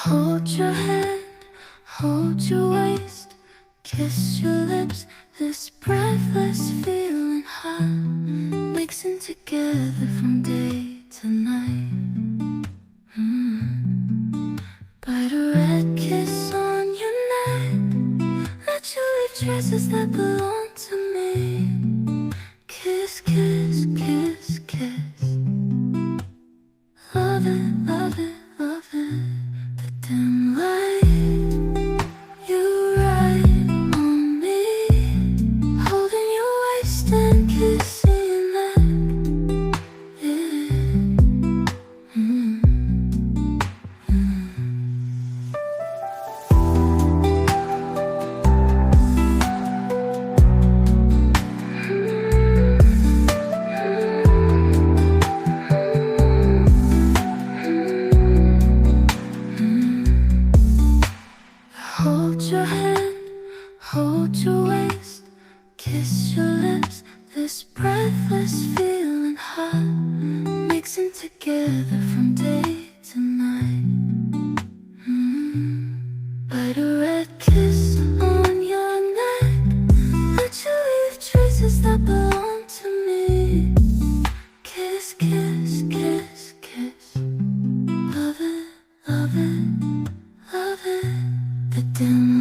Hold your hand, hold your waist, kiss your lips, this breathless feeling hot, mixing together from day to night. Bite a red kiss on your neck, let you leave traces that belong to me. Kiss, kiss, kiss, kiss. Love it, love it, love it. The dim light, you ride on me, holding your waist and kissing your neck. Hold your hand, hold your waist, kiss your lips, this breathless feeling hot, mixing together from day to night. Bite a red kiss on your neck, let you leave traces that belong to me. Kiss, kiss, kiss, kiss. Love it, love it, love it. The dim